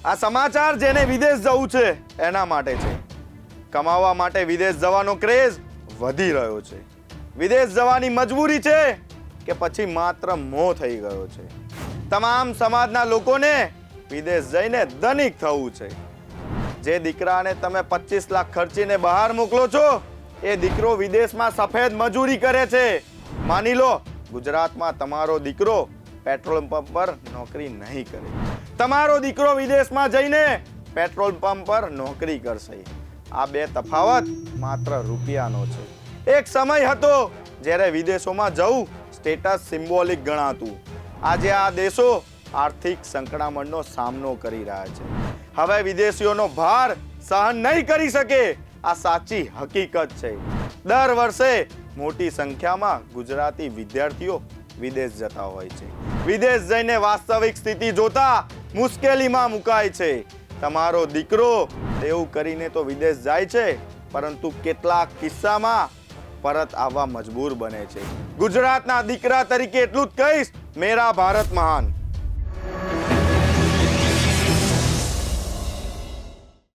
આ સમાચાર જેને વિદેશ જવું છે એના માટે છે. કમાવા માટે વિદેશ જવાનો ક્રેઝ વધી રહ્યો છે. વિદેશ જવાની મજબૂરી છે કે પછી માત્ર મોહ થઈ ગયો છે. તમામ સમાજના લોકોને વિદેશ જઈને ધનિક થવું છે. જે દીકરાને તમે 25 લાખ ખર્ચીને બહાર મોકલો છો એ દીકરો વિદેશમાં સફેદ મજૂરી કરે છે. માની લો ગુજરાતમાં તમારો દીકરો પેટ્રોલ પંપ પર નોકરી નહીં કરે. તમારો દીકરો વિદેશમાં જઈને પેટ્રોલ પંપ પર નોકરી કરશે. આ બે તફાવત માત્ર રૂપિયાનો છે. એક સમય હતો જ્યારે વિદેશોમાં જવું સ્ટેટસ સિમ્બોલિક ગણાતું. આજે આ દેશો આર્થિક સંકળામણનો સામનો કરી રહ્યા છે. હવે વિદેશીઓનો ભાર સહન નહીં કરી શકે. આ સાચી હકીકત છે. દર વર્ષે મોટી સંખ્યામાં ગુજરાતી વિદ્યાર્થીઓ વિદેશ જતા હોય છે. વિદેશ જઈને વાસ્તવિક સ્થિતિ જોતા મુશ્કેલીમાં મુકાય છે. તમારો દીકરો દેવું કરીને તો વિદેશ જાય છે, પરંતુ કેટલાક કિસ્સામાં પરત આવવા મજબૂર બને છે. ગુજરાતના દીકરા તરીકે એટલું જ કહીશ, મેરા ભારત મહાન.